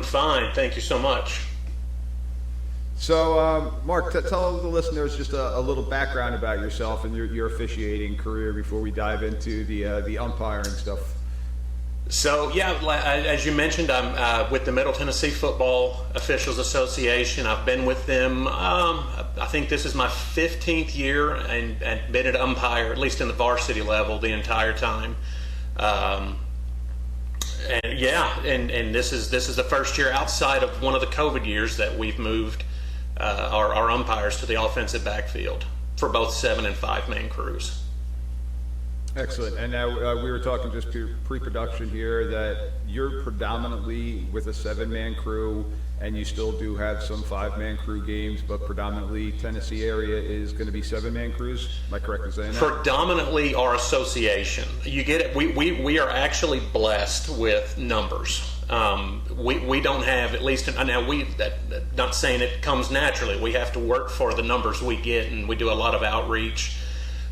doing fine. Thank you so much. So, Mark, tell the listeners just a little background about yourself and your officiating career before we dive into the umpiring stuff. So, yeah, as you mentioned, I'm with the Middle Tennessee Football Officials Association. I've been with them, I think this is my 15th year, and been an umpire, at least in the varsity level, the entire time. And this is the first year outside of one of the COVID years that we've moved our umpires to the offensive backfield for both 7 and 5 man crews. Excellent. And now we were talking just pre-production here that you're predominantly with a 7-man crew, and you still do have some 5-man crew games, but predominantly Tennessee area is going to be 7-man crews. Am I correct in saying that? Predominantly our association. You get it. We are actually blessed with numbers. We don't have, at least now not saying it comes naturally. We have to work for the numbers we get, and we do a lot of outreach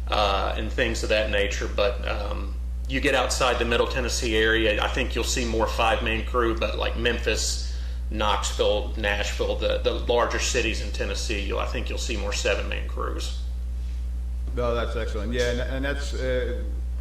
and things of that nature. But you get outside the Middle Tennessee area, I think you'll see more 5-man crew. But like Memphis, Knoxville, Nashville, the larger cities in Tennessee, I think you'll see more 7-man crews. No, that's excellent. Yeah, and that's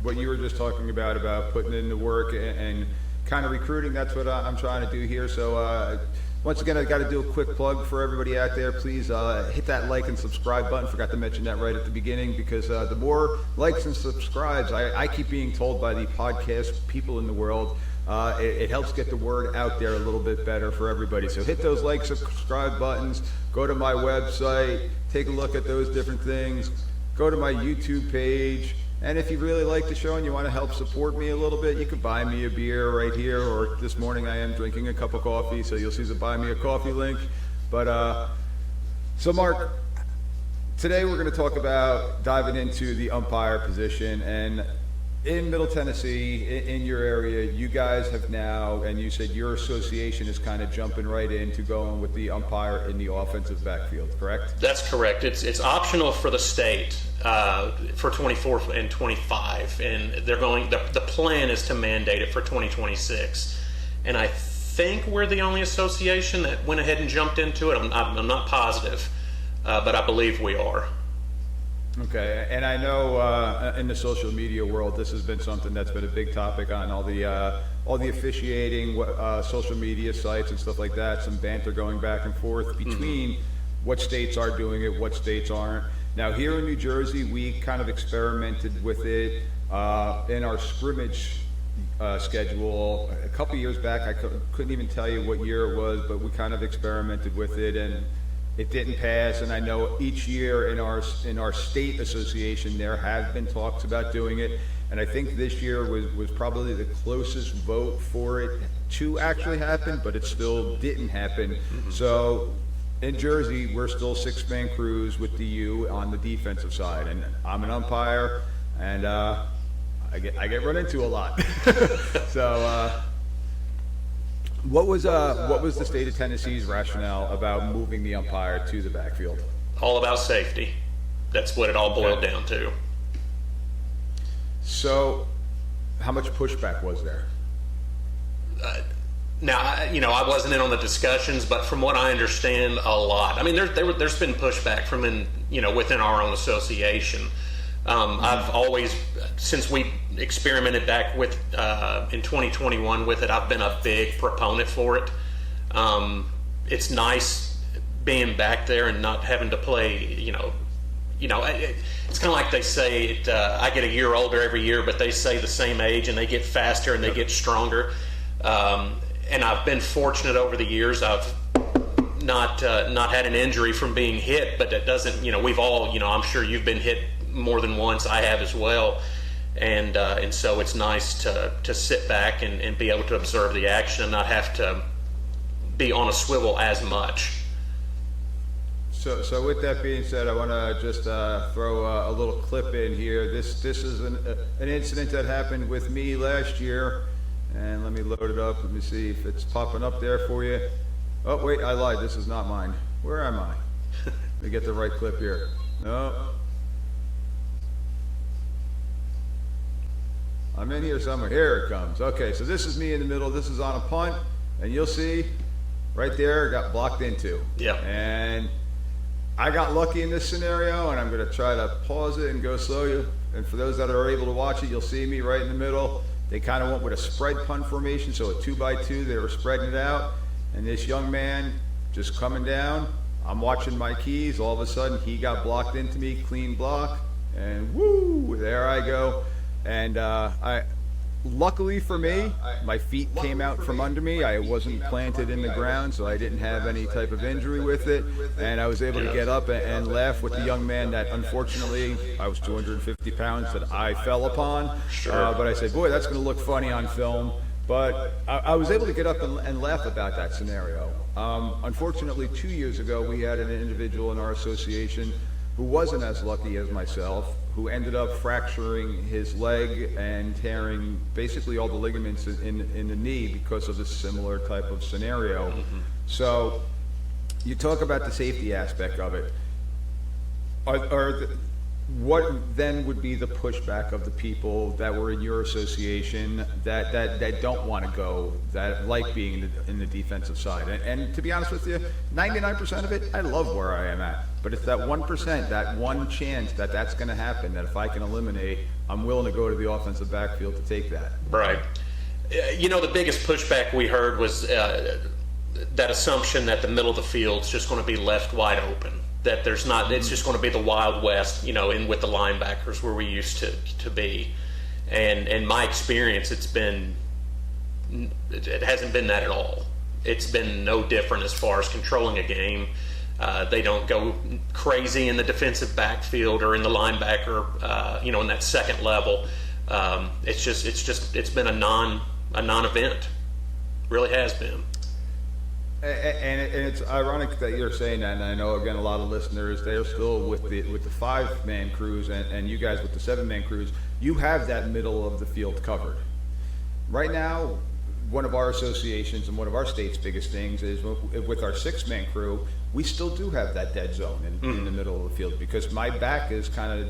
what you were just talking about putting in the work and kind of recruiting. That's what I'm trying to do here. So once again, I got to do a quick plug for everybody out there. Please hit that like and subscribe button. Forgot to mention that right at the beginning, because the more likes and subscribes, I keep being told by the podcast people in the world, it helps get the word out there a little bit better for everybody. So hit those like, subscribe buttons, go to my website, take a look at those different things, go to my YouTube page. And if you really like the show and you want to help support me a little bit, you can buy me a beer right here, or this morning I am drinking a cup of coffee, so you'll see the buy me a coffee link. But so Mark, today we're going to talk about diving into the umpire position. And in Middle Tennessee, in your area, you guys have now, and you said your association is kind of jumping right into going with the umpire in the offensive backfield, correct? That's correct. It's optional for the state for 24 and 25, and they're going. The plan is to mandate it for 2026, and I think we're the only association that went ahead and jumped into it. I'm not positive, but I believe we are. Okay, and I know in the social media world, this has been something that's been a big topic on all the officiating social media sites and stuff like that. Some banter going back and forth between what states are doing it, what states aren't. Now here in New Jersey, we kind of experimented with it in our scrimmage schedule a couple years back. I couldn't even tell you what year it was, but we kind of experimented with it, and it didn't pass. And I know each year in our state association there have been talks about doing it, and I think this year was probably the closest vote for it to actually happen, but it still didn't happen. So in Jersey, we're still 6-man crews with the U on the defensive side, and I'm an umpire, and I get run into a lot. So what was the state of Tennessee's rationale about moving the umpire to the backfield? All about safety. That's what it all boiled down to. So how much pushback was there? Now, I wasn't in on the discussions, but from what I understand, a lot. I mean, there's been pushback from within our own association. I've always, since we experimented back with in 2021 with it, I've been a big proponent for it. It's nice being back there and not having to play. It's kind of like they say. I get a year older every year, but they say the same age, and they get faster and they get stronger. And I've been fortunate over the years. I've not had an injury from being hit, but that doesn't. We've all. I'm sure you've been hit more than once. I have as well. And so it's nice to sit back and be able to observe the action and not have to be on a swivel as much. So with that being said, I want to just throw a little clip in here. This is an incident that happened with me last year, and let me load it up. Let me see if it's popping up there for you. Oh wait, I lied. This is not mine. Where am I? Let me get the right clip here. No. I'm in here somewhere. Here it comes. Okay, so this is me in the middle. This is on a punt, and you'll see right there got blocked into. Yeah. And I got lucky in this scenario, and I'm going to try to pause it and go slow. And for those that are able to watch it, you'll see me right in the middle. They kind of went with a spread punt formation, so a 2x2. They were spreading it out, and this young man just coming down. I'm watching my keys. All of a sudden, he got blocked into me, clean block, and woo, there I go. And luckily for me, my feet came out from under me. I wasn't planted in the ground, so I didn't have any type of injury with it. And I was able to get up and laugh with the young man that, unfortunately, I was 250 pounds that I fell upon. But I said, boy, that's going to look funny on film. But I was able to get up and laugh about that scenario. Unfortunately, 2 years ago, we had an individual in our association who wasn't as lucky as myself, who ended up fracturing his leg and tearing basically all the ligaments in the knee because of this similar type of scenario. So you talk about the safety aspect of it. What then would be the pushback of the people that were in your association that don't want to go, that like being in the defensive side? And to be honest with you, 99% of it, I love where I am at. But it's that 1%, that one chance that that's going to happen, that if I can eliminate, I'm willing to go to the offensive backfield to take that. Right. You know, the biggest pushback we heard was that assumption that the middle of the field is just going to be left wide open. That there's not, it's just going to be the Wild West, you know, in with the linebackers where we used to be. And in my experience, it hasn't been that at all. It's been no different as far as controlling a game. They don't go crazy in the defensive backfield or in the linebacker, you know, in that second level. It's been a non-event. Really has been. And it's ironic that you're saying that, and I know, again, a lot of listeners, they're still with the 5-man crews, and you guys with the 7-man crews. You have that middle of the field covered. Right now, one of our associations and one of our state's biggest things is with our 6-man crew, we still do have that dead zone in the middle of the field, because my back is kind of,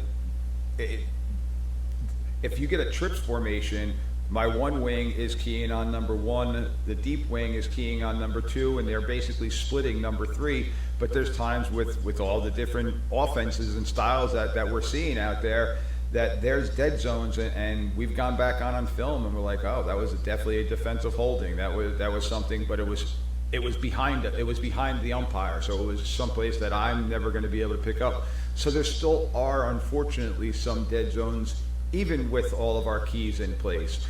if you get a trips formation, my one wing is keying on number 1, the deep wing is keying on number 2, and they're basically splitting number 3. But there's times with all the different offenses and styles that we're seeing out there, that there's dead zones, and we've gone back on film, and we're like, oh, that was definitely a defensive holding. That was something, but it was behind it. It was behind the umpire, so it was someplace that I'm never going to be able to pick up. So there still are, unfortunately, some dead zones, even with all of our keys in place.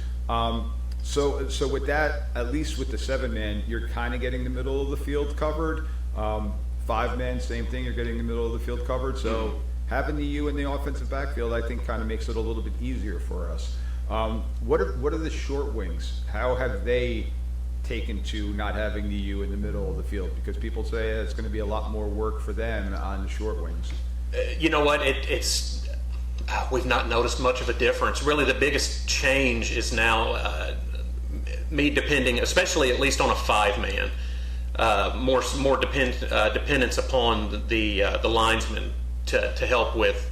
So with that, at least with the 7-man, you're kind of getting the middle of the field covered. 5-man, same thing, you're getting the middle of the field covered. So having the U in the offensive backfield, I think, kind of makes it a little bit easier for us. What are the short wings? How have they taken to not having the U in the middle of the field? Because people say it's going to be a lot more work for them on the short wings. You know what? We've not noticed much of a difference. Really, the biggest change is now me depending, especially at least on a 5-man, more dependence upon the linesmen to help with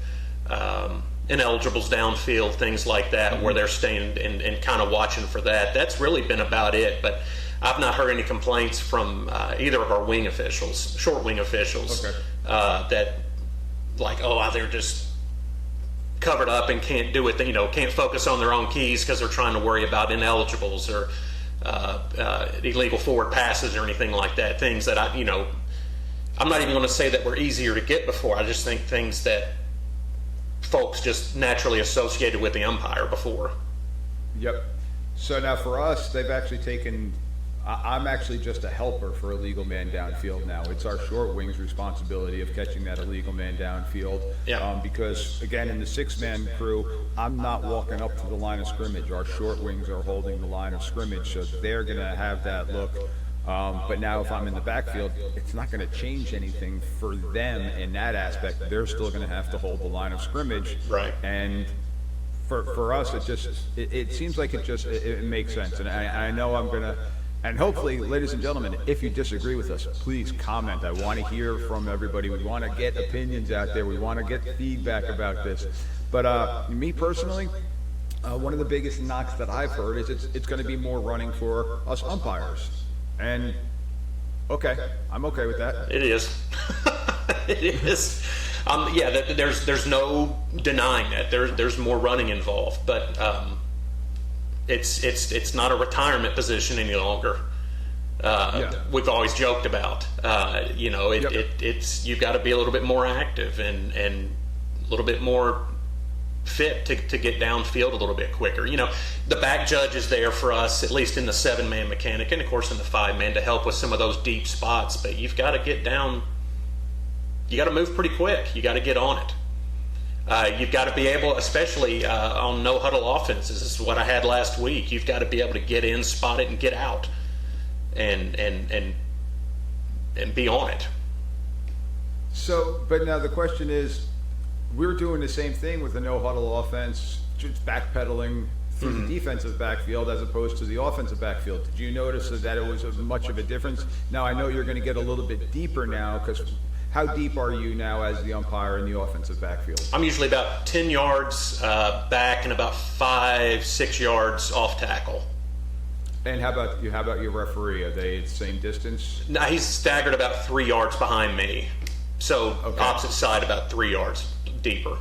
ineligibles downfield, things like that, where they're staying and kind of watching for that. That's really been about it. But I've not heard any complaints from either of our wing officials, short wing officials, that like, oh, they're just covered up and can't do it, you know, can't focus on their own keys because they're trying to worry about ineligibles or illegal forward passes or anything like that. Things that I'm not even going to say that were easier to get before. I just think things that folks just naturally associated with the umpire before. Yep. So now for us, they've actually taken, I'm actually just a helper for illegal man downfield now. It's our short wing's responsibility of catching that illegal man downfield. Yeah. Because, again, in the 6-man crew, I'm not walking up to the line of scrimmage. Our short wings are holding the line of scrimmage, so they're going to have that look. But now if I'm in the backfield, it's not going to change anything for them in that aspect. They're still going to have to hold the line of scrimmage. Right. And for us, it seems like it makes sense. And I know I'm going to, and hopefully, ladies and gentlemen, if you disagree with us, please comment. I want to hear from everybody. We want to get opinions out there. We want to get feedback about this. But me personally, one of the biggest knocks that I've heard is it's going to be more running for us umpires. And Okay, I'm okay with that. It is. It is. There's no denying that. There's more running involved, but it's not a retirement position any longer. We've always joked about. It's you've got to be a little bit more active and a little bit more fit to get downfield a little bit quicker. The back judge is there for us, at least in the 7-man mechanic, and of course in the 5-man to help with some of those deep spots. But you've got to get down. You got to move pretty quick. You got to get on it. You've got to be able, especially on no huddle offenses. This is what I had last week. You've got to be able to get in, spot it, and get out, and be on it. So, but now the question is, we're doing the same thing with the no huddle offense, just backpedaling through the defensive backfield as opposed to the offensive backfield. Did you notice that it was much of a difference? Now, I know you're going to get a little bit deeper now, because how deep are you now as the umpire in the offensive backfield? I'm usually about 10 yards back and about 5-6 yards off tackle. And how about your referee? Are they the same distance? No, he's staggered about 3 yards behind me. So opposite side about 3 yards deeper.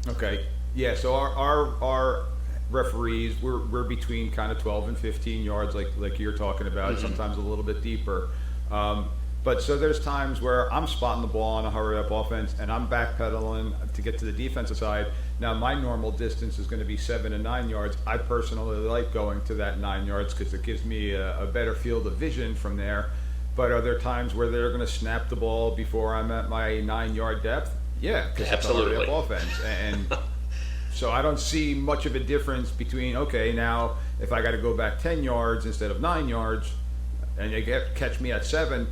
Okay. Yeah, so our referees, we're between kind of 12 and 15 yards like you're talking about, sometimes a little bit deeper. But so there's times where I'm spotting the ball on a hurry-up offense and I'm backpedaling to get to the defensive side. Now, my normal distance is going to be 7 to 9 yards. I personally like going to that 9 yards because it gives me a better field of vision from there. But are there times where they're going to snap the ball before I'm at my 9-yard depth? Yeah, because it's a hurry-up offense. And so I don't see much of a difference between, okay, now if I got to go back 10 yards instead of 9 yards and you catch me at 7,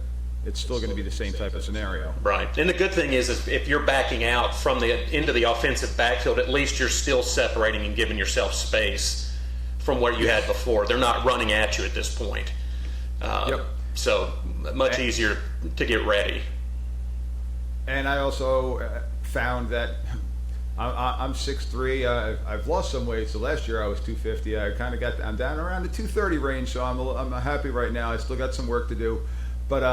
it's still going to be the same type of scenario. Right. And the good thing is if you're backing out from into the offensive backfield, at least you're still separating and giving yourself space from where you had before. They're not running at you at this point. So much easier to get ready. And I also found that I'm 6'3". I've lost some weight. So last year I was 250. I'm down around the 230 range. So I'm happy right now. I still got some work to do, but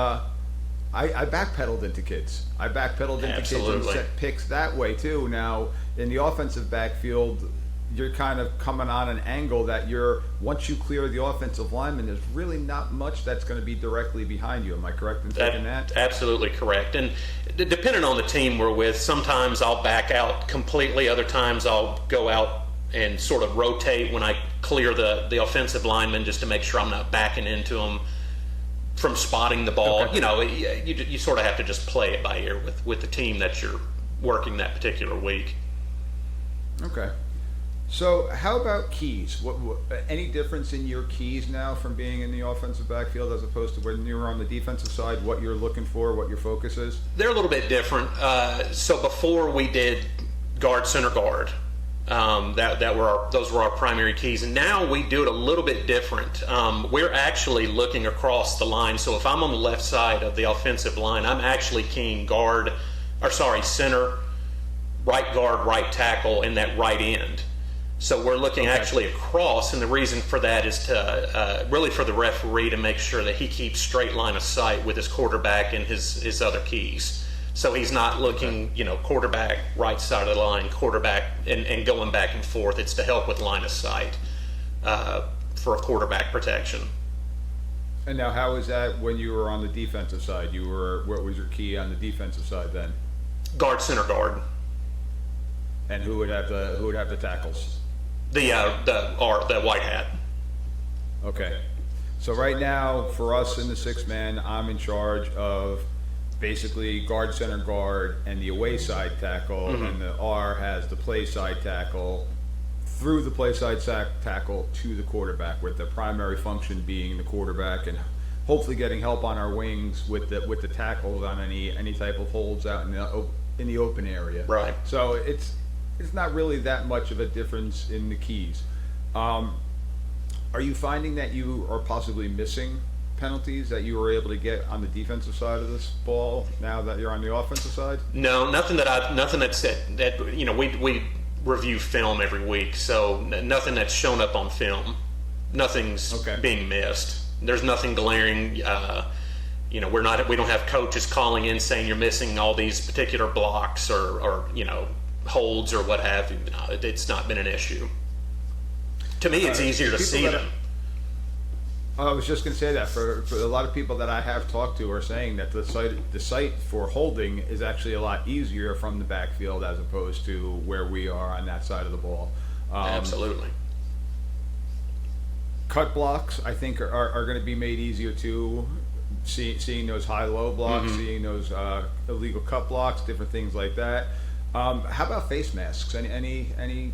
I backpedaled into kids. I backpedaled into kids and set picks that way too. Now in the offensive backfield, you're kind of coming on an angle that once you clear the offensive lineman, there's really not much that's going to be directly behind you. Am I correct in thinking that? Absolutely correct. And depending on the team we're with, sometimes I'll back out completely. Other times I'll go out and sort of rotate when I clear the offensive lineman just to make sure I'm not backing into them from spotting the ball. Okay. You sort of have to just play it by ear with the team that you're working that particular week. Okay. So how about keys? What any difference in your keys now from being in the offensive backfield as opposed to when you were on the defensive side, what you're looking for, what your focus is? They're a little bit different. So before we did guard, center guard, those were our primary keys. And now we do it a little bit different. We're actually looking across the line. So if I'm on the left side of the offensive line, I'm actually keying center, right guard, right tackle, and that right end. So we're looking actually across, and the reason for that is to really for the referee to make sure that he keeps straight line of sight with his quarterback and his other keys. So he's not looking, quarterback, right side of the line, quarterback, and going back and forth. It's to help with line of sight for quarterback protection. And now, how is that when you were on the defensive side? What was your key on the defensive side then? Guard, center guard. And who would have the tackles? The white hat. Okay. So right now, for us in the 6-man, I'm in charge of basically guard, center guard, and the away side tackle, and the R has the play side tackle through the play side tackle to the quarterback, with the primary function being the quarterback and hopefully getting help on our wings with the tackles on any type of holds out in the open area. Right. So it's not really that much of a difference in the keys. Are you finding that you are possibly missing penalties that you were able to get on the defensive side of this ball now that you're on the offensive side? No, nothing that's we review film every week, so nothing that's shown up on film. Nothing's being missed. There's nothing glaring. You know, we don't have coaches calling in saying you're missing all these particular blocks or you know, holds or what have you. No, it's not been an issue. To me, it's easier to see them. I was just going to say that for a lot of people that I have talked to are saying that the site for holding is actually a lot easier from the backfield as opposed to where we are on that side of the ball. Absolutely. Cut blocks, I think, are going to be made easier too. Seeing those high-low blocks, seeing those illegal cut blocks, different things like that. How about face masks? Any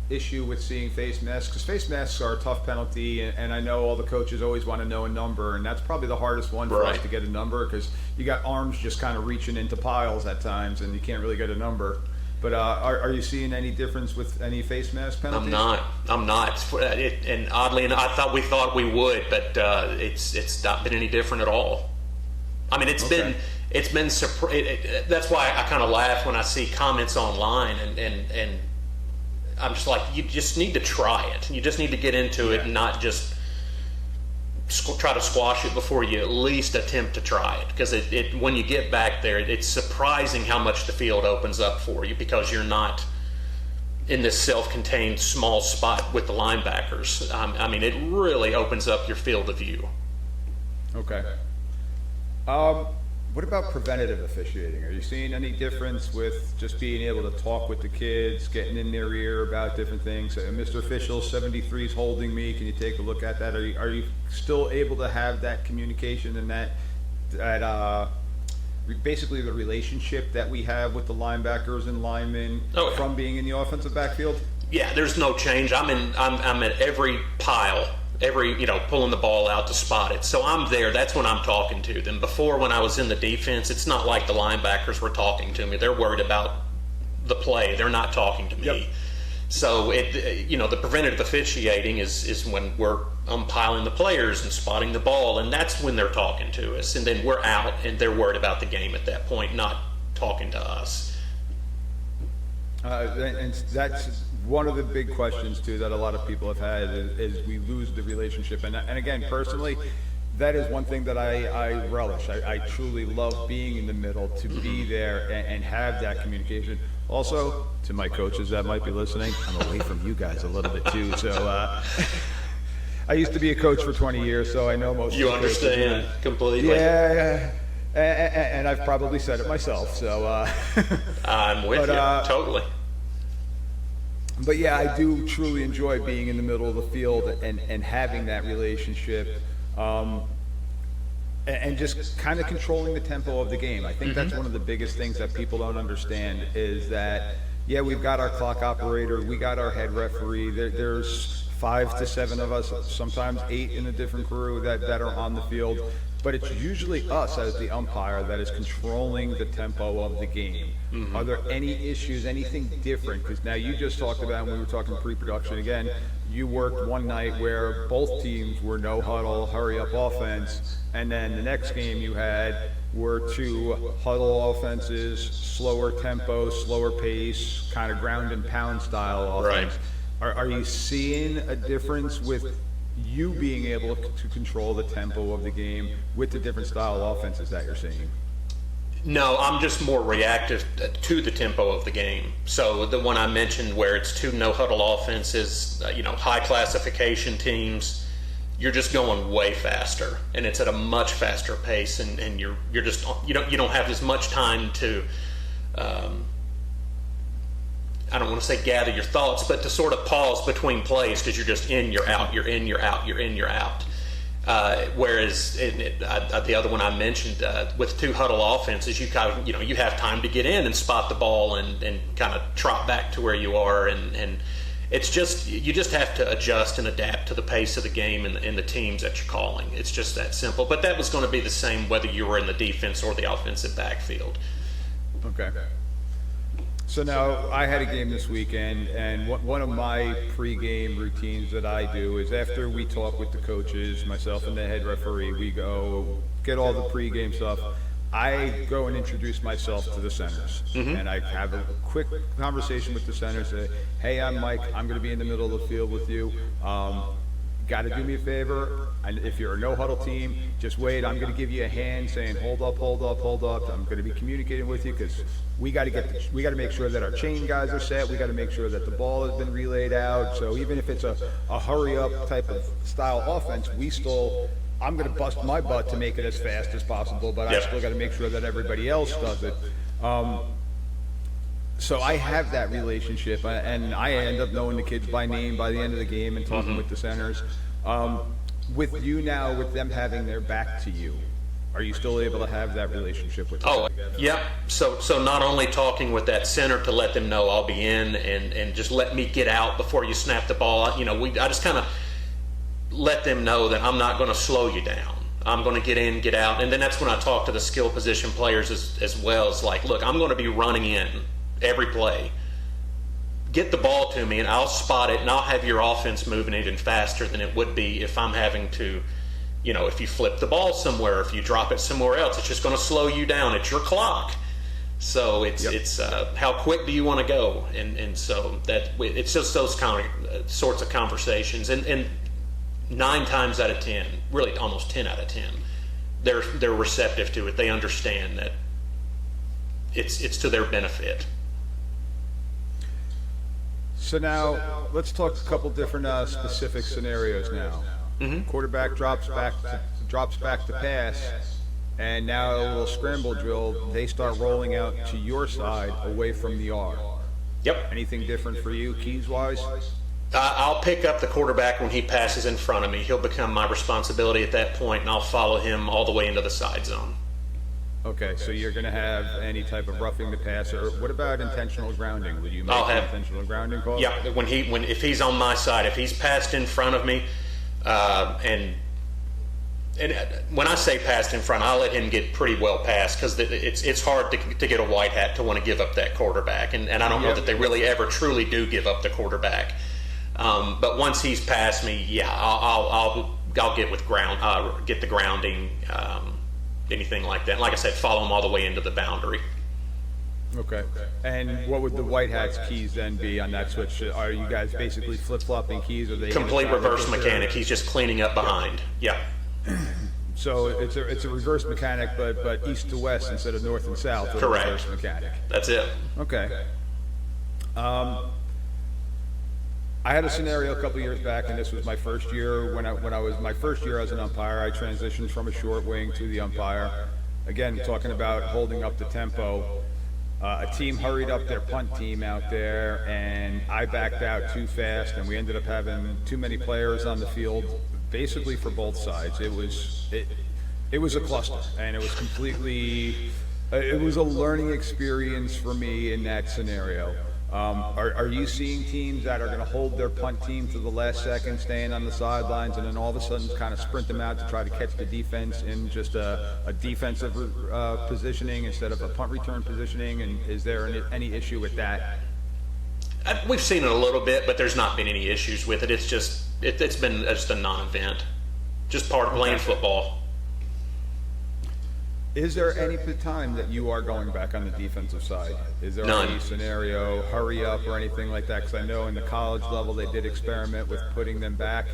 issue with seeing face masks? Because face masks are a tough penalty, and I know all the coaches always want to know a number, and that's probably the hardest one for us to get a number, because you got arms just kind of reaching into piles at times, and you can't really get a number. But are you seeing any difference with any face mask penalties? I'm not. And oddly enough, we thought we would, but it's not been any different at all. I mean, it's been that's why I kind of laugh when I see comments online, and I'm just like, you just need to try it. You just need to get into it and not just try to squash it before you at least attempt to try it, because when you get back there, it's surprising how much the field opens up for you, because you're not in this self-contained small spot with the linebackers. I mean, it really opens up your field of view. Okay. What about preventative officiating? Are you seeing any difference with just being able to talk with the kids, getting in their ear about different things? Mr. Official, 73 is holding me. Can you take a look at that? Are you still able to have that communication and that basically the relationship that we have with the linebackers and linemen from being in the offensive backfield? Yeah, there's no change. I'm at every pile. Pulling the ball out to spot it. So I'm there. That's when I'm talking to them. Before, when I was in the defense, it's not like the linebackers were talking to me. They're worried about the play. They're not talking to me. Yep. So the preventative officiating is when we're umpiring the players and spotting the ball, and that's when they're talking to us. And then we're out, and they're worried about the game at that point, not talking to us. And that's one of the big questions too that a lot of people have had is we lose the relationship. And again, personally, that is one thing that I relish. I truly love being in the middle, to be there and have that communication. Also, to my coaches that might be listening, I'm away from you guys a little bit too. So I used to be a coach for 20 years, so I know most of the coaches. You understand completely. Yeah. And I've probably said it myself. So I'm with you totally. But yeah, I do truly enjoy being in the middle of the field and having that relationship, and just kind of controlling the tempo of the game. I think that's one of the biggest things that people don't understand is that, yeah, we've got our clock operator, we got our head referee, there's 5 to 7 of us, sometimes 8 in a different crew that are on the field. But it's usually us as the umpire that is controlling the tempo of the game. Are there any issues, anything different? Because now you just talked about, when we were talking pre-production again, you worked one night where both teams were no huddle, hurry up offense, and then the next game you had were 2 huddle offenses, slower tempo, slower pace, kind of ground and pound style offense. Right. Are you seeing a difference with you being able to control the tempo of the game with the different style offenses that you're seeing? No, I'm just more reactive to the tempo of the game. So the one I mentioned where it's 2 no-huddle offenses, high classification teams, you're just going way faster, and it's at a much faster pace, and you're just you don't have as much time to I don't want to say gather your thoughts, but to sort of pause between plays, because you're just in, you're out, you're in, you're out, you're in, you're out. Whereas the other one I mentioned, with 2 huddle offenses, you have time to get in and spot the ball and kind of trot back to where you are, and it's just, you just have to adjust and adapt to the pace of the game and the teams that you're calling. It's just that simple. But that was going to be the same whether you were in the defense or the offensive backfield. Okay. So now, I had a game this weekend, and one of my pre-game routines that I do is after we talk with the coaches, myself and the head referee, we go get all the pre-game stuff. I go and introduce myself to the centers, and I have a quick conversation with the centers. Say, hey, I'm Mike. I'm going to be in the middle of the field with you. got to do me a favor. And if you're a no huddle team, just wait. I'm going to give you a hand saying, hold up, hold up, hold up. I'm going to be communicating with you because we got to make sure that our chain guys are set. We got to make sure that the ball has been relayed out. So even if it's a hurry up type of style offense, I'm going to bust my butt to make it as fast as possible, but I still got to make sure that everybody else does it. So I have that relationship, and I end up knowing the kids by name by the end of the game and talking with the centers. With you now, with them having their back to you, are you still able to have that relationship with them? Oh, yeah. So not only talking with that center to let them know I'll be in and just let me get out before you snap the ball. I just kind of let them know that I'm not going to slow you down. I'm going to get in, get out. And then that's when I talk to the skill position players as well. It's like, look, I'm going to be running in every play. Get the ball to me and I'll spot it and I'll have your offense moving even faster than it would be if I'm having to, if you flip the ball somewhere, if you drop it somewhere else, it's just going to slow you down. It's your clock. So it's how quick do you want to go? And so that it's just those kind of sorts of conversations. And 9 times out of 10, really almost 10 out of 10, they're receptive to it. They understand that it's to their benefit. So now let's talk a couple different specific scenarios now. Quarterback drops back to pass, and now a little scramble drill. They start rolling out to your side away from the R. Yep. Anything different for you, keys wise? I'll pick up the quarterback when he passes in front of me. He'll become my responsibility at that point, and I'll follow him all the way into the side zone. Okay, so you're going to have any type of roughing the passer. What about intentional grounding? Would you make an intentional grounding call? Yeah, if he's on my side, if he's passed in front of me, and when I say passed in front, I'll let him get pretty well past because it's hard to get a white hat to want to give up that quarterback, and I don't know that they really ever truly do give up the quarterback. But once he's past me, I'll get with get the grounding. Anything like that. Like I said, follow them all the way into the boundary. Okay. And what would the white hat's keys then be on that switch? Are you guys basically flip-flopping keys? Or they complete reverse mechanic. He's just cleaning up behind. Yeah. So it's a reverse mechanic, but east to west instead of north and south. Correct. Reverse mechanic. That's it. Okay. I had a scenario a couple years back, and this was my first year. When I was my first year as an umpire, I transitioned from a short wing to the umpire. Again, talking about holding up the tempo. A team hurried up their punt team out there, and I backed out too fast, and we ended up having too many players on the field, basically for both sides. It was a cluster, and it was completely. It was a learning experience for me in that scenario. Are you seeing teams that are going to hold their punt team to the last second, staying on the sidelines, and then all of a sudden kind of sprint them out to try to catch the defense in just a defensive positioning instead of a punt return positioning? And is there any issue with that? We've seen it a little bit, but there's not been any issues with it. It's just it's been just a non-event, just part of playing football. Is there any time that you are going back on the defensive side? Is there any scenario, hurry up or anything like that? Because I know in the college level they did experiment with putting them back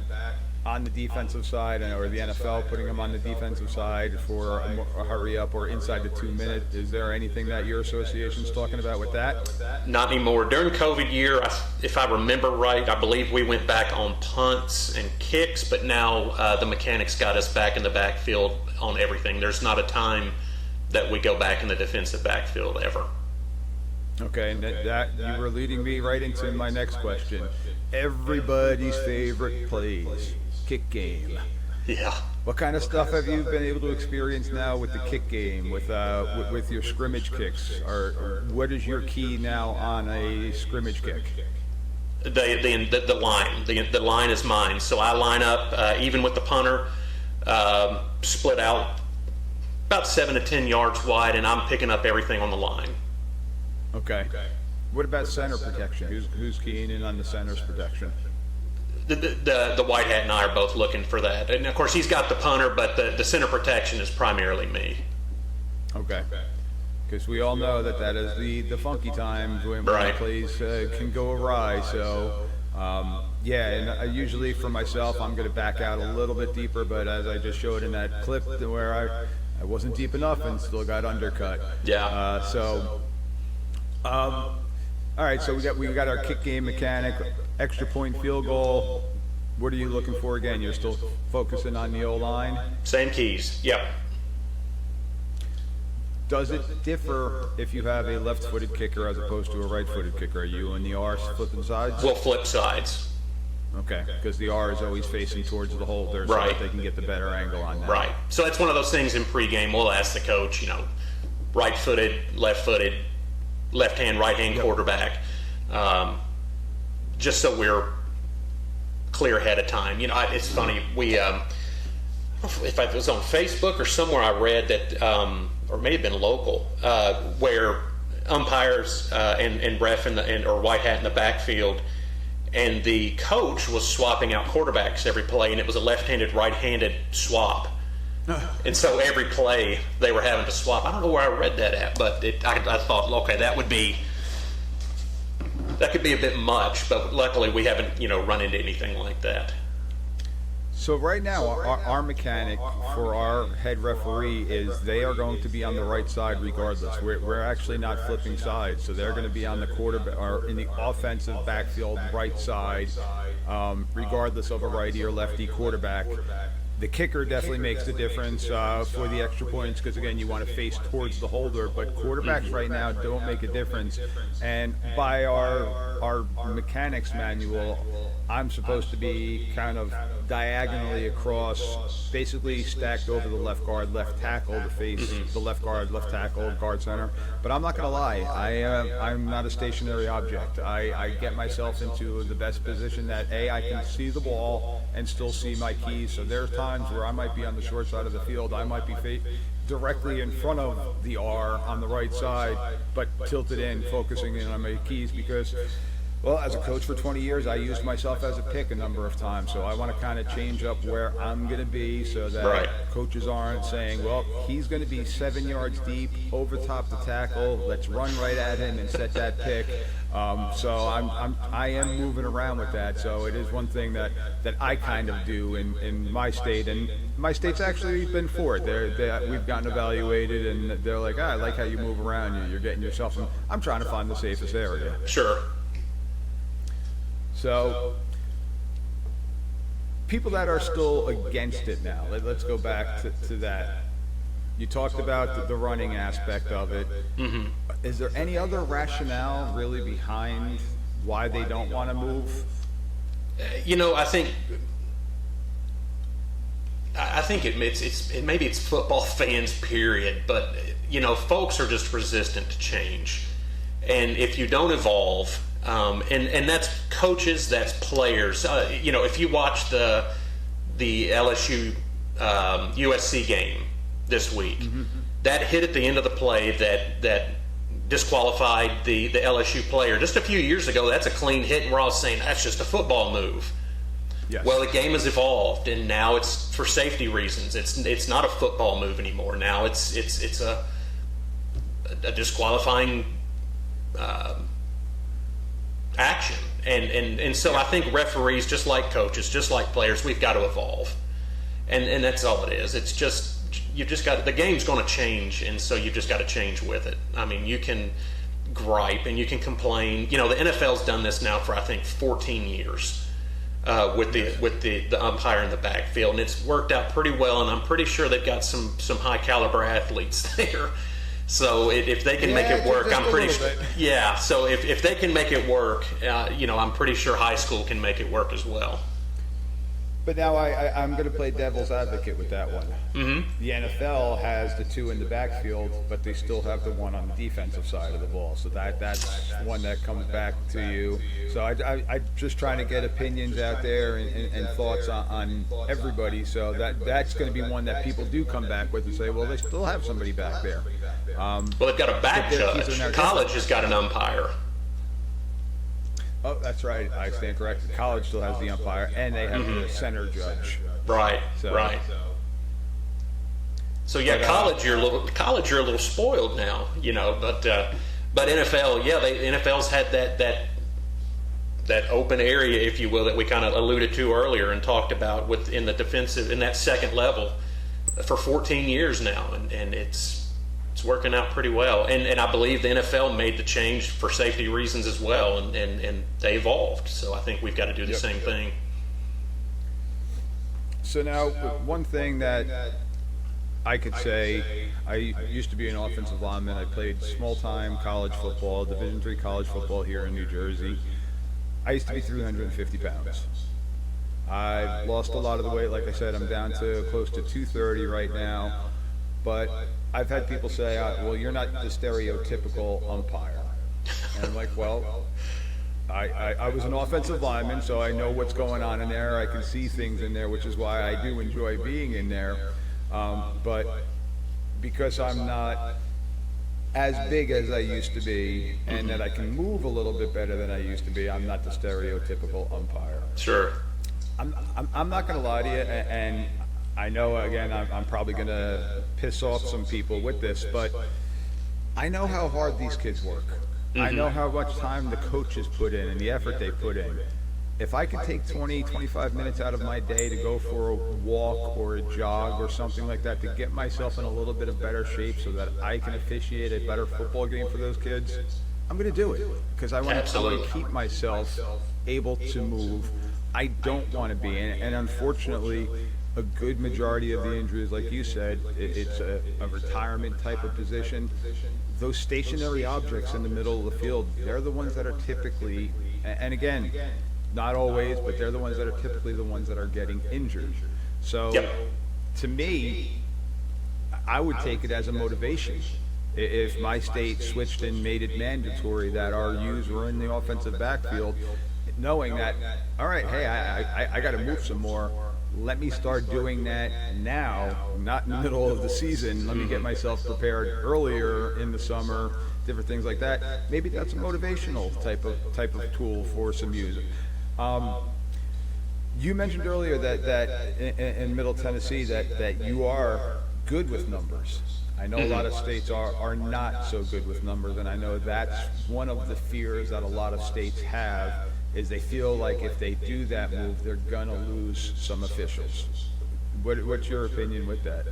on the defensive side, or the NFL putting them on the defensive side for a hurry up or inside the 2 minute. Is there anything that your association's talking about with that? Not anymore. During COVID year, if I remember right, I believe we went back on punts and kicks, but now the mechanics got us back in the backfield on everything. There's not a time that we go back in the defensive backfield ever. Okay, and that you were leading me right into my next question. Everybody's favorite plays, kick game. Yeah. What kind of stuff have you been able to experience now with the kick game, with your scrimmage kicks? Or what is your key now on a scrimmage kick? The line. The line is mine. So I line up even with the punter, split out about 7 to 10 yards wide, and I'm picking up everything on the line. Okay. What about center protection? Who's keying in on the center's protection? The white hat and I are both looking for that, and of course he's got the punter, but the center protection is primarily me. Okay. Because we all know that is the funky time when plays can go awry. So Yeah, and usually for myself, I'm going to back out a little bit deeper, but as I just showed in that clip where I wasn't deep enough and still got undercut. Yeah. All right, so we got our kick game mechanic, extra point field goal. What are you looking for again? You're still focusing on the O-line? Same keys. Yep. Does it differ if you have a left-footed kicker as opposed to a right-footed kicker? Are you and the R flipping sides? We'll flip sides. Okay, because the R is always facing towards the holder, so Right. that they can get the better angle on that. Right. So that's one of those things in pregame. We'll ask the coach, right-footed, left-footed, left-hand, right-hand quarterback, just so we're clear ahead of time. It's funny. We, if it was on Facebook or somewhere, I read that, or may have been local, where umpires and ref or white hat in the backfield, and the coach was swapping out quarterbacks every play, and it was a left-handed, right-handed swap. And so every play they were having to swap. I don't know where I read that at, but I thought, okay, that could be a bit much, but luckily we haven't, run into anything like that. So right now, our mechanic for our head referee is they are going to be on the right side regardless. We're actually not flipping sides, so they're going to be on the quarterback or in the offensive backfield right side, regardless of a righty or lefty quarterback. The kicker definitely makes the difference for the extra points because, again, you want to face towards the holder. But quarterbacks right now don't make a difference. And by our mechanics manual, I'm supposed to be kind of diagonally across, basically stacked over the left guard, left tackle to face the left guard, left tackle, guard center. But I'm not going to lie, I'm not a stationary object. I get myself into the best position that I can see the ball and still see my keys. So there's times where I might be on the short side of the field, I might be directly in front of the R on the right side, but tilted in, focusing in on my keys because, well, as a coach for 20 years, I used myself as a pick a number of times, so I want to kind of change up where I'm going to be so that coaches aren't saying, well, he's going to be 7 yards deep, over top the tackle, let's run right at him and set that pick. So I am moving around with that, so it is one thing that I kind of do in my state, and my state's actually been for it. We've gotten evaluated, and they're like, I like how you move around, you're getting yourself in. I'm trying to find the safest area. Sure. So, people that are still against it now, let's go back to that. You talked about the running aspect of it. Mm-hmm. Is there any other rationale really behind why they don't want to move? I think maybe it's football fans, period, but folks are just resistant to change, and if you don't evolve. And that's coaches, that's players. If you watch the LSU USC game this week, that hit at the end of the play that disqualified the LSU player. Just a few years ago, that's a clean hit, and we're all saying that's just a football move. Yes. Well, the game has evolved, and now it's for safety reasons. It's not a football move anymore. Now it's a disqualifying action, and so I think referees, just like coaches, just like players, we've got to evolve, and that's all it is. It's just you just got the game's going to change, and so you've just got to change with it. I mean, you can gripe and you can complain. The NFL's done this now for I think 14 years with the umpire in the backfield, and it's worked out pretty well. And I'm pretty sure they've got some high caliber athletes there. So if they can make it work, I'm pretty sure. Yeah. So if they can make it work, I'm pretty sure high school can make it work as well. But now I'm going to play devil's advocate with that one. Mm-hmm. The NFL has the two in the backfield, but they still have the one on the defensive side of the ball. So that's one that comes back to you. So I'm just trying to get opinions out there and thoughts on everybody. So that's going to be one that people do come back with and say, well, they still have somebody back there. Well, they've got a back judge. College has got an umpire. Oh, that's right. I stand corrected. College still has the umpire, and they have the center judge. Right. Right. So yeah, college you're a little spoiled now, But NFL, NFL's had that that open area, if you will, that we kind of alluded to earlier and talked about in the defensive, in that second level for 14 years now, and it's working out pretty well. And I believe the NFL made the change for safety reasons as well, and they evolved. So I think we've got to do the same thing. So now, one thing that I could say, I used to be an offensive lineman. I played small-time college football, Division III college football here in New Jersey. I used to be 350 pounds. I've lost a lot of the weight. Like I said, I'm down to close to 230 right now. But I've had people say, well, you're not the stereotypical umpire. And I'm like, well, I was an offensive lineman, so I know what's going on in there. I can see things in there, which is why I do enjoy being in there. But because I'm not as big as I used to be, and that I can move a little bit better than I used to be, I'm not the stereotypical umpire. Sure. I'm not going to lie to you, and I know, again, I'm probably going to piss off some people with this, but I know how hard these kids work. I know how much time the coaches put in and the effort they put in. If I could take 20, 25 minutes out of my day to go for a walk or a jog or something like that to get myself in a little bit of better shape so that I can officiate a better football game for those kids, I'm going to do it because I want to keep myself able to move. I don't want to be in it, and unfortunately, a good majority of the injuries, like you said, it's a retirement type of position. Those stationary objects in the middle of the field, they're the ones that are typically, and again, not always, but they're the ones that are typically the ones that are getting injured. So, to me, I would take it as a motivation. If my state switched and made it mandatory that our U's were in the offensive backfield, knowing that, all right, hey, I got to move some more. Let me start doing that now, not in the middle of the season. Let me get myself prepared earlier in the summer, different things like that. Maybe that's a motivational type of tool for some music. You mentioned earlier that in Middle Tennessee that you are good with numbers. I know a lot of states are not so good with numbers, and I know that's one of the fears that a lot of states have, is they feel like if they do that move, they're gonna lose some officials. What's your opinion with that?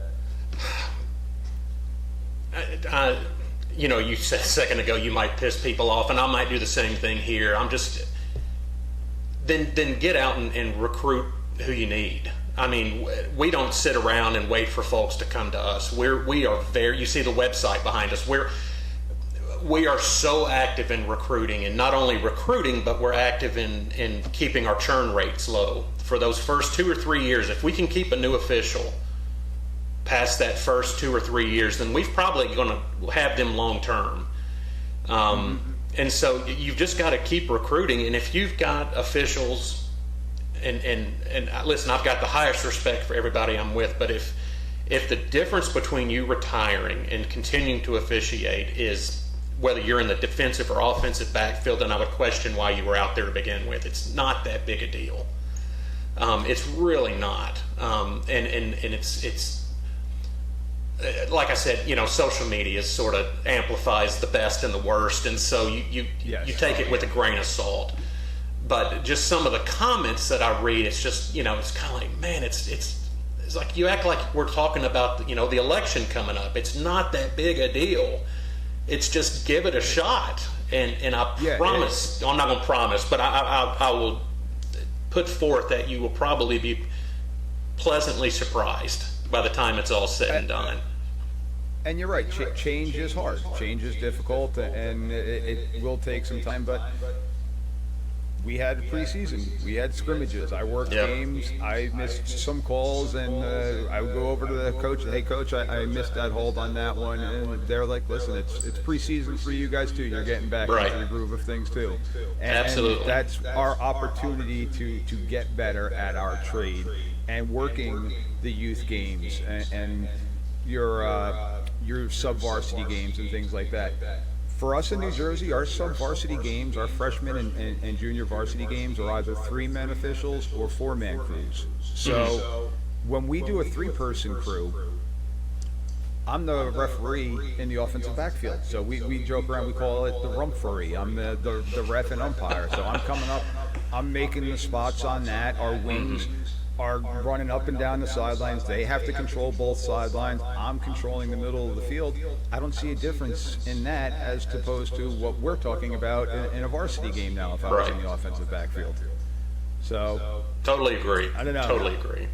You know, you said a second ago you might piss people off, and I might do the same thing here. I'm just then get out and recruit who you need. I mean, we don't sit around and wait for folks to come to us. We are very. You see the website behind us. We are so active in recruiting, and not only recruiting, but we're active in keeping our churn rates low. For those first 2 or 3 years, if we can keep a new official past that first 2 or 3 years, then we've probably going to have them long term. And so you've just got to keep recruiting. And if you've got officials, and listen, I've got the highest respect for everybody I'm with, but if the difference between you retiring and continuing to officiate is whether you're in the defensive or offensive backfield, then I would question why you were out there to begin with. It's not that big a deal. It's really not. And it's like I said, you know, social media sort of amplifies the best and the worst, and so you take it with a grain of salt. But just some of the comments that I read, it's just, you know, it's kind of like, man, it's like you act like we're talking about, you know, the election coming up. It's not that big a deal. It's just give it a shot, and I promise. I'm not going to promise, but I will put forth that you will probably be pleasantly surprised by the time it's all said and done. And you're right. Change is hard. Change is difficult, and it will take some time. But we had preseason. We had scrimmages. I worked games. I missed some calls, and I would go over to the coach. Hey, coach, I missed that hold on that one. And they're like, listen, it's preseason for you guys too. You're getting back into the groove of things too. Absolutely. And that's our opportunity to get better at our trade and working the youth games and your sub-varsity games and things like that. For us in New Jersey, our sub-varsity games, our freshman and junior varsity games are either 3-man officials or 4-man crews. So when we do a 3-person crew, I'm the referee in the offensive backfield. So we joke around, we call it the rumpferee. I'm the ref and umpire. So I'm coming up, I'm making the spots on that. Our wings are running up and down the sidelines. They have to control both sidelines. I'm controlling the middle of the field. I don't see a difference in that as opposed to what we're talking about in a varsity game now if I was in the offensive backfield. So totally agree. I don't know. Totally agree.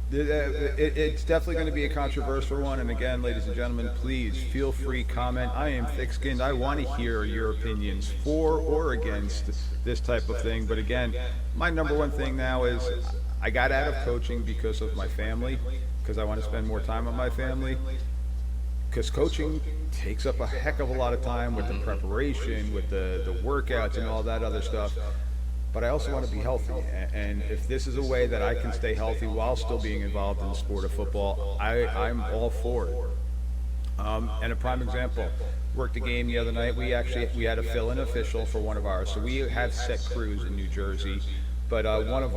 It's definitely going to be a controversial one, and again, ladies and gentlemen, please feel free, comment. I am thick-skinned. I want to hear your opinions for or against this type of thing. But again, my number one thing now is I got out of coaching because of my family, because I want to spend more time with my family, because coaching takes up a heck of a lot of time with the preparation, with the workouts and all that other stuff. But I also want to be healthy, and if this is a way that I can stay healthy while still being involved in the sport of football, I'm all for it. And a prime example, worked a game the other night. We had a fill-in official for one of ours. So we have set crews in New Jersey, but one of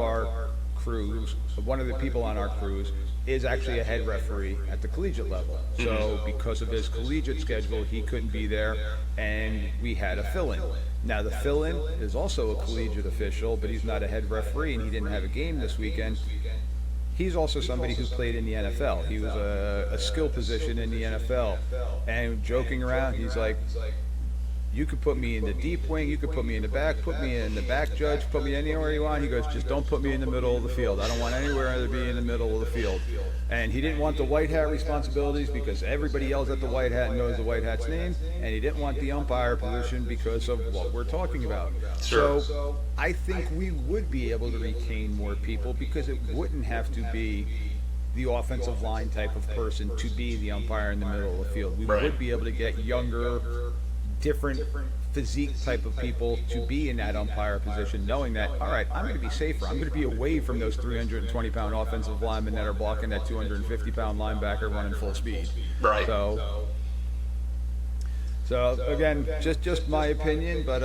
the people on our crews is actually a head referee at the collegiate level. So because of his collegiate schedule, he couldn't be there, and we had a fill-in. Now the fill-in is also a collegiate official, but he's not a head referee, and he didn't have a game this weekend. He's also somebody who played in the NFL. He was a skill position in the NFL. And joking around, he's like, you could put me in the deep wing, you could put me in the back, put me in the back judge, put me anywhere you want. He goes, just don't put me in the middle of the field. I don't want anywhere to be in the middle of the field. And he didn't want the white hat responsibilities because everybody yells at the white hat and knows the white hat's name. And he didn't want the umpire position because of what we're talking about. Sure. So I think we would be able to retain more people because it wouldn't have to be the offensive line type of person to be the umpire in the middle of the field. We would be able to get younger, different physique type of people to be in that umpire position, knowing that, all right, I'm going to be safer. I'm going to be away from those 320-pound offensive linemen that are blocking that 250-pound linebacker running full speed. Right. So again, just my opinion, but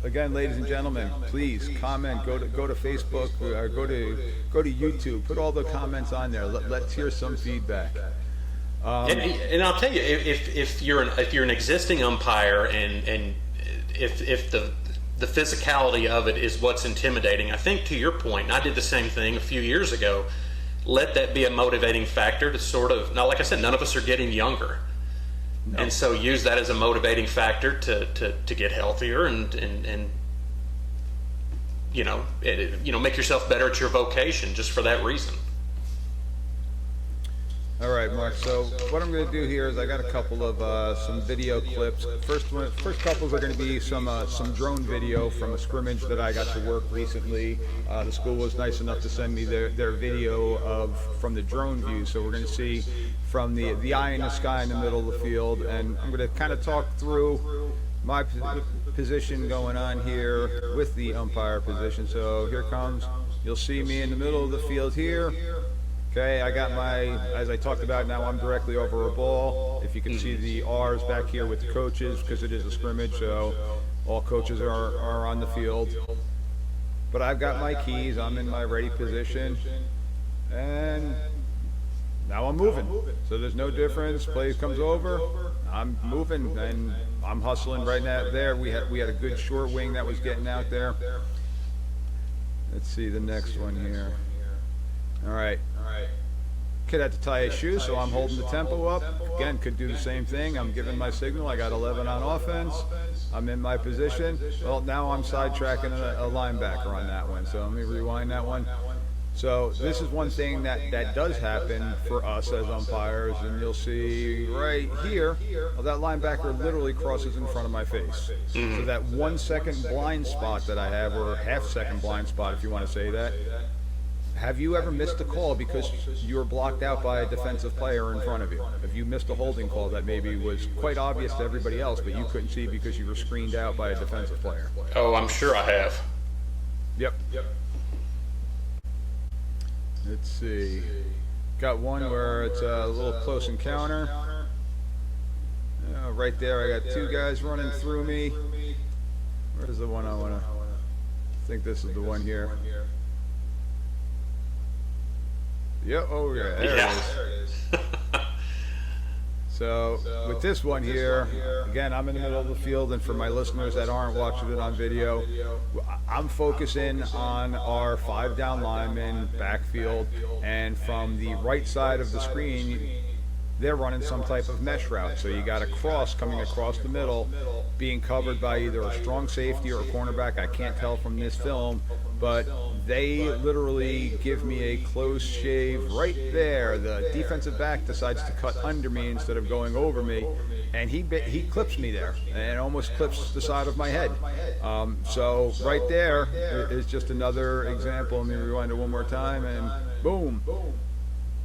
again, ladies and gentlemen, please comment. Go to Facebook or go to YouTube. Put all the comments on there. Let's hear some feedback. And I'll tell you, if you're an existing umpire and if the physicality of it is what's intimidating, I think to your point, and I did the same thing a few years ago. Let that be a motivating factor to sort of, now like I said, none of us are getting younger, and so use that as a motivating factor to get healthier and make yourself better at your vocation just for that reason. All right, Mark. So what I'm going to do here is I got a couple of some video clips. First couples are going to be some drone video from a scrimmage that I got to work recently. The school was nice enough to send me their video from the drone view. So we're going to see from the eye in the sky in the middle of the field, and I'm going to kind of talk through my position going on here with the umpire position. So here comes. You'll see me in the middle of the field here. Okay, I got as I talked about, now I'm directly over a ball. If you can see the R's back here with the coaches, because it is a scrimmage, so all coaches are on the field. But I've got my keys, I'm in my ready position, and now I'm moving. So there's no difference, play comes over, I'm moving, and I'm hustling right now there. We had a good short wing that was getting out there. Let's see the next one here. All right. Kid had to tie his shoes, so I'm holding the tempo up. Again, could do the same thing. I'm giving my signal. I got 11 on offense. I'm in my position. Well, now I'm sidetracking a linebacker on that one. So let me rewind that one. So this is one thing that does happen for us as umpires, and you'll see right here, well, that linebacker literally crosses in front of my face. So that 1 second blind spot that I have, or half-second blind spot if you want to say that, have you ever missed a call because you were blocked out by a defensive player in front of you? Have you missed a holding call that maybe was quite obvious to everybody else, but you couldn't see because you were screened out by a defensive player? Oh, I'm sure I have. Yep. Let's see. Got one where it's a little close encounter. Right there, I got two guys running through me. Where's the one I want to? I think this is the one here. Yeah, oh yeah, there it is. So with this one here, again, I'm in the middle of the field, and for my listeners that aren't watching it on video, I'm focusing on our 5 down linemen, backfield, and from the right side of the screen, they're running some type of mesh route. So you got a cross coming across the middle, being covered by either a strong safety or a cornerback. I can't tell from this film, but they literally give me a close shave right there. The defensive back decides to cut under me instead of going over me, and he clips me there and almost clips the side of my head. So right there is just another example. Let me rewind it one more time, and boom.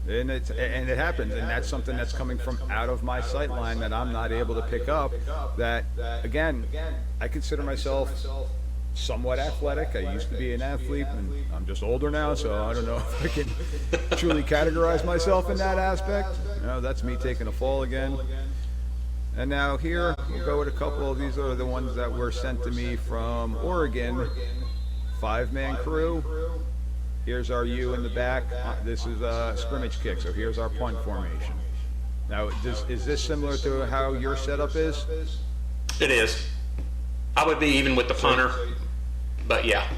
And it happens, and that's something that's coming from out of my sight line that I'm not able to pick up. That, again, I consider myself somewhat athletic. I used to be an athlete, and I'm just older now, so I don't know if I can truly categorize myself in that aspect. That's me taking a fall again. And now here, we'll go with a couple of these are the ones that were sent to me from Oregon. 5-man crew. Here's our U in the back. This is a scrimmage kick, so here's our punt formation. Now, is this similar to how your setup is? It is. I would be even with the punter, but yeah.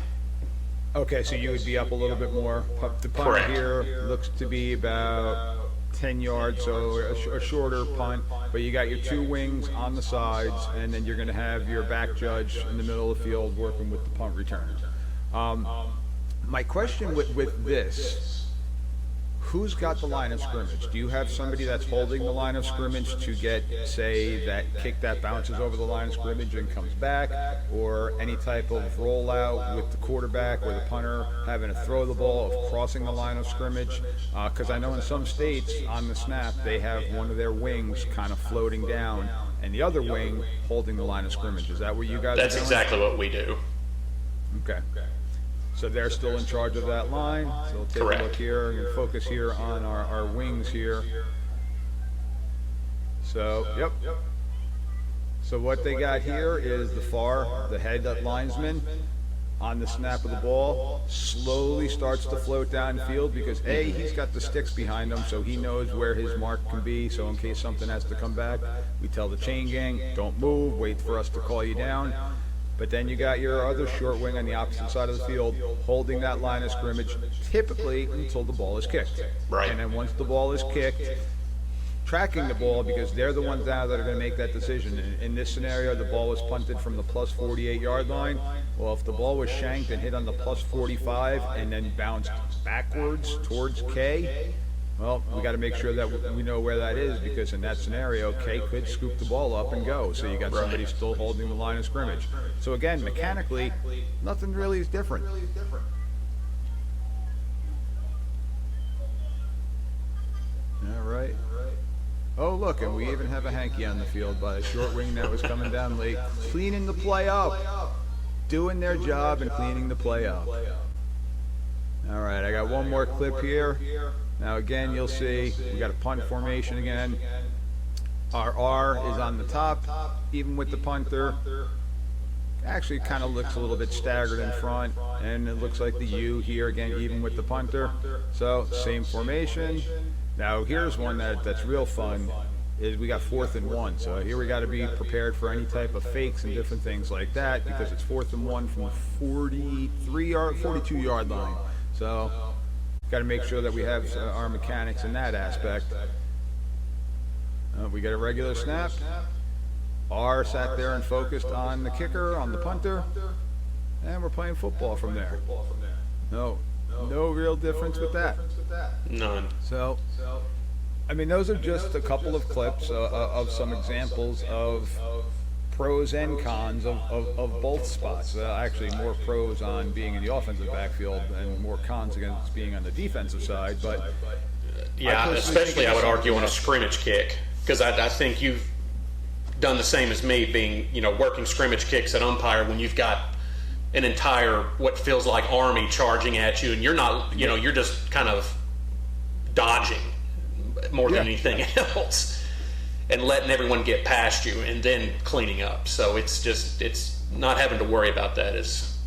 Okay, so you would be up a little bit more. The punter Correct. here looks to be about 10 yards, so a shorter punt, but you got your 2 wings on the sides, and then you're going to have your back judge in the middle of the field working with the punt return. My question with this, who's got the line of scrimmage? Do you have somebody that's holding the line of scrimmage to get, say, that kick that bounces over the line of scrimmage and comes back, or any type of rollout with the quarterback or the punter having to throw the ball of crossing the line of scrimmage? Because I know in some states on the snap they have one of their wings kind of floating down and the other wing holding the line of scrimmage. Is that what you guys are doing? That's exactly what we do. Okay. So they're still in charge of that line. So we'll take Correct. a look here and focus here on our wings here. So, yep. So what they got here is the head linesman on the snap of the ball slowly starts to float downfield because he's got the sticks behind him, so he knows where his mark can be. So in case something has to come back, we tell the chain gang, don't move, wait for us to call you down. But then you got your other short wing on the opposite side of the field holding that line of scrimmage, typically until the ball is kicked. Right. And then once the ball is kicked, tracking the ball, because they're the ones now that are going to make that decision. In this scenario, the ball was punted from the plus 48-yard line. Well, if the ball was shanked and hit on the plus 45 and then bounced backwards towards K, well, we got to make sure that we know where that is, because in that scenario, K could scoop the ball up and go. So you got somebody still holding the line of scrimmage. So again, mechanically, nothing really is different. All right. Oh, look, and we even have a hanky on the field by a short wing that was coming down late, cleaning the play up, doing their job and cleaning the play up. All right, I got one more clip here. Now again, you'll see we got a punt formation again. Our R is on the top, even with the punter. Actually, kind of looks a little bit staggered in front, and it looks like the U here again, even with the punter. So same formation. Now here's one that's real fun. Is we got 4th and 1. So here we got to be prepared for any type of fakes and different things like that, because it's 4th and 1 from the 42-yard line. So got to make sure that we have our mechanics in that aspect. We got a regular snap. R sat there and focused on the kicker, on the punter, and we're playing football from there. No real difference with that. None. So, I mean, those are just a couple of clips of some examples of pros and cons of both spots. Actually, more pros on being in the offensive backfield and more cons against being on the defensive side. But yeah, especially I would argue on a scrimmage kick, because I think you've done the same as me, being working scrimmage kicks at umpire when you've got an entire what feels like army charging at you, and you're not, you're just kind of dodging more than anything else. And letting everyone get past you and then cleaning up. So it's not having to worry about that is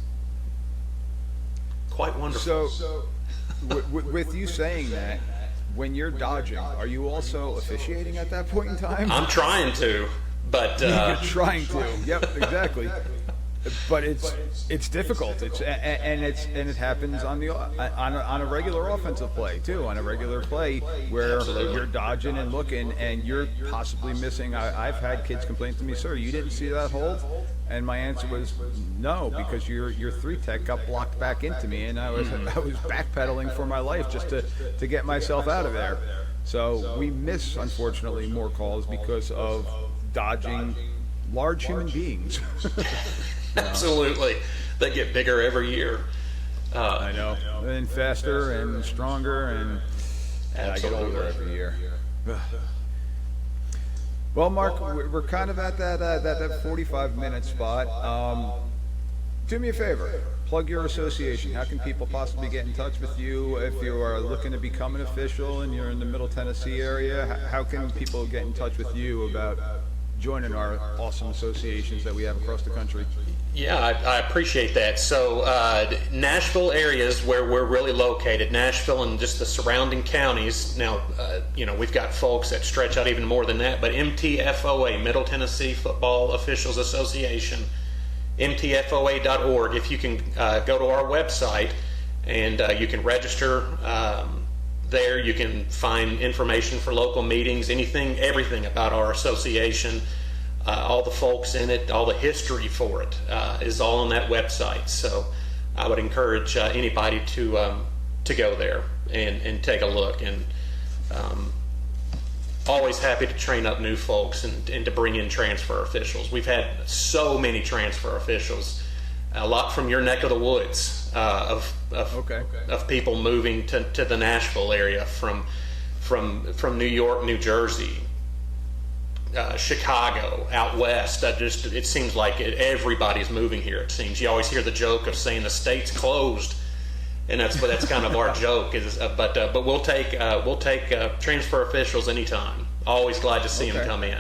quite wonderful. With you saying that, when you're dodging, are you also officiating at that point in time? I'm trying to, but You're trying to. Yep, exactly. But it's difficult. And it happens on a regular offensive play too. On a regular play where Absolutely. you're dodging and looking, and you're possibly missing. I've had kids complain to me, "Sir, you didn't see that hold?" And my answer was no, because your 3-tech got blocked back into me, and I was backpedaling for my life just to get myself out of there. So we miss, unfortunately, more calls because of dodging large human beings. Absolutely. They get bigger every year. I know. And faster and stronger, and I get older every year. Well, Mark, we're kind of at that 45-minute spot. Do me a favor. Plug your association. How can people possibly get in touch with you if you are looking to become an official and you're in the Middle Tennessee area? How can people get in touch with you about joining our awesome associations that we have across the country? Yeah, I appreciate that. So Nashville area is where we're really located. Nashville and just the surrounding counties. Now, we've got folks that stretch out even more than that, but MTFOA, Middle Tennessee Football Officials Association, mtfoa.org. If you can go to our website and you can register there, you can find information for local meetings, everything about our association. All the folks in it, all the history for it is all on that website. So I would encourage anybody to go there and take a look. And always happy to train up new folks and to bring in transfer officials. We've had so many transfer officials, a lot from your neck of the woods of people moving to the Nashville area from New York, New Jersey. Chicago, out west. It seems like everybody's moving here. It seems you always hear the joke of saying the state's closed, and that's kind of our joke. But we'll take transfer officials anytime. Always glad to see them come in.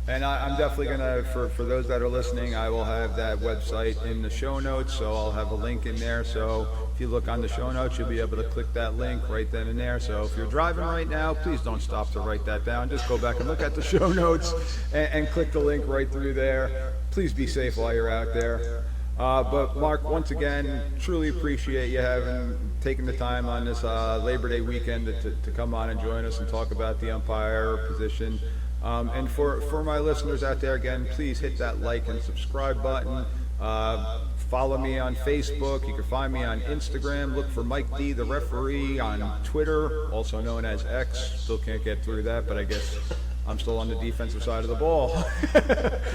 And I'm definitely gonna, for those that are listening, I will have that website in the show notes. So I'll have a link in there. So if you look on the show notes, you'll be able to click that link right then and there. So if you're driving right now, please don't stop to write that down. Just go back and look at the show notes and click the link right through there. Please be safe while you're out there. But Mark, once again, truly appreciate you taking the time on this Labor Day weekend to come on and join us and talk about the umpire position. And for my listeners out there, again, please hit that like and subscribe button. Follow me on Facebook. You can find me on Instagram. Look for Mike D, the referee, on Twitter, also known as X. Still can't get through that, but I guess I'm still on the defensive side of the ball.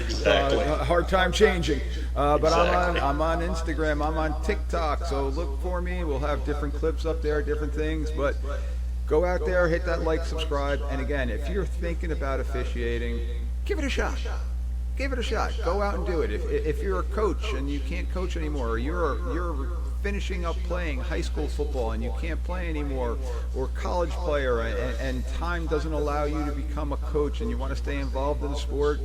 Exactly. Hard time changing. But Exactly. I'm on Instagram. I'm on TikTok. So look for me. We'll have different clips up there, different things. But go out there, hit that like, subscribe. And again, if you're thinking about officiating, give it a shot. Give it a shot. Go out and do it. If you're a coach and you can't coach anymore, or you're finishing up playing high school football and you can't play anymore, or college player and time doesn't allow you to become a coach and you want to stay involved in the sport,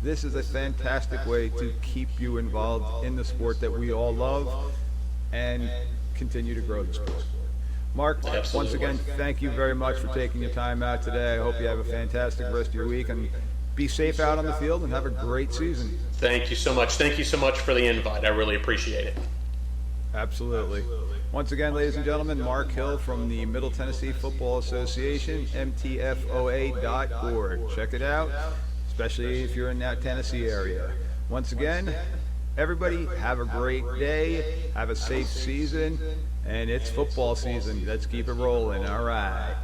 this is a fantastic way to keep you involved in the sport that we all love and continue to grow the sport. Mark, Absolutely. Once again, thank you very much for taking your time out today. I hope you have a fantastic rest of your week, and be safe out on the field and have a great season. Thank you so much. Thank you so much for the invite. I really appreciate it. Absolutely. Once again, ladies and gentlemen, Mark Hill from the Middle Tennessee Football Association, mtfoa.org. Check it out, especially if you're in that Tennessee area. Once again, everybody have a great day, have a safe season, and it's football season. Let's keep it rolling. All right.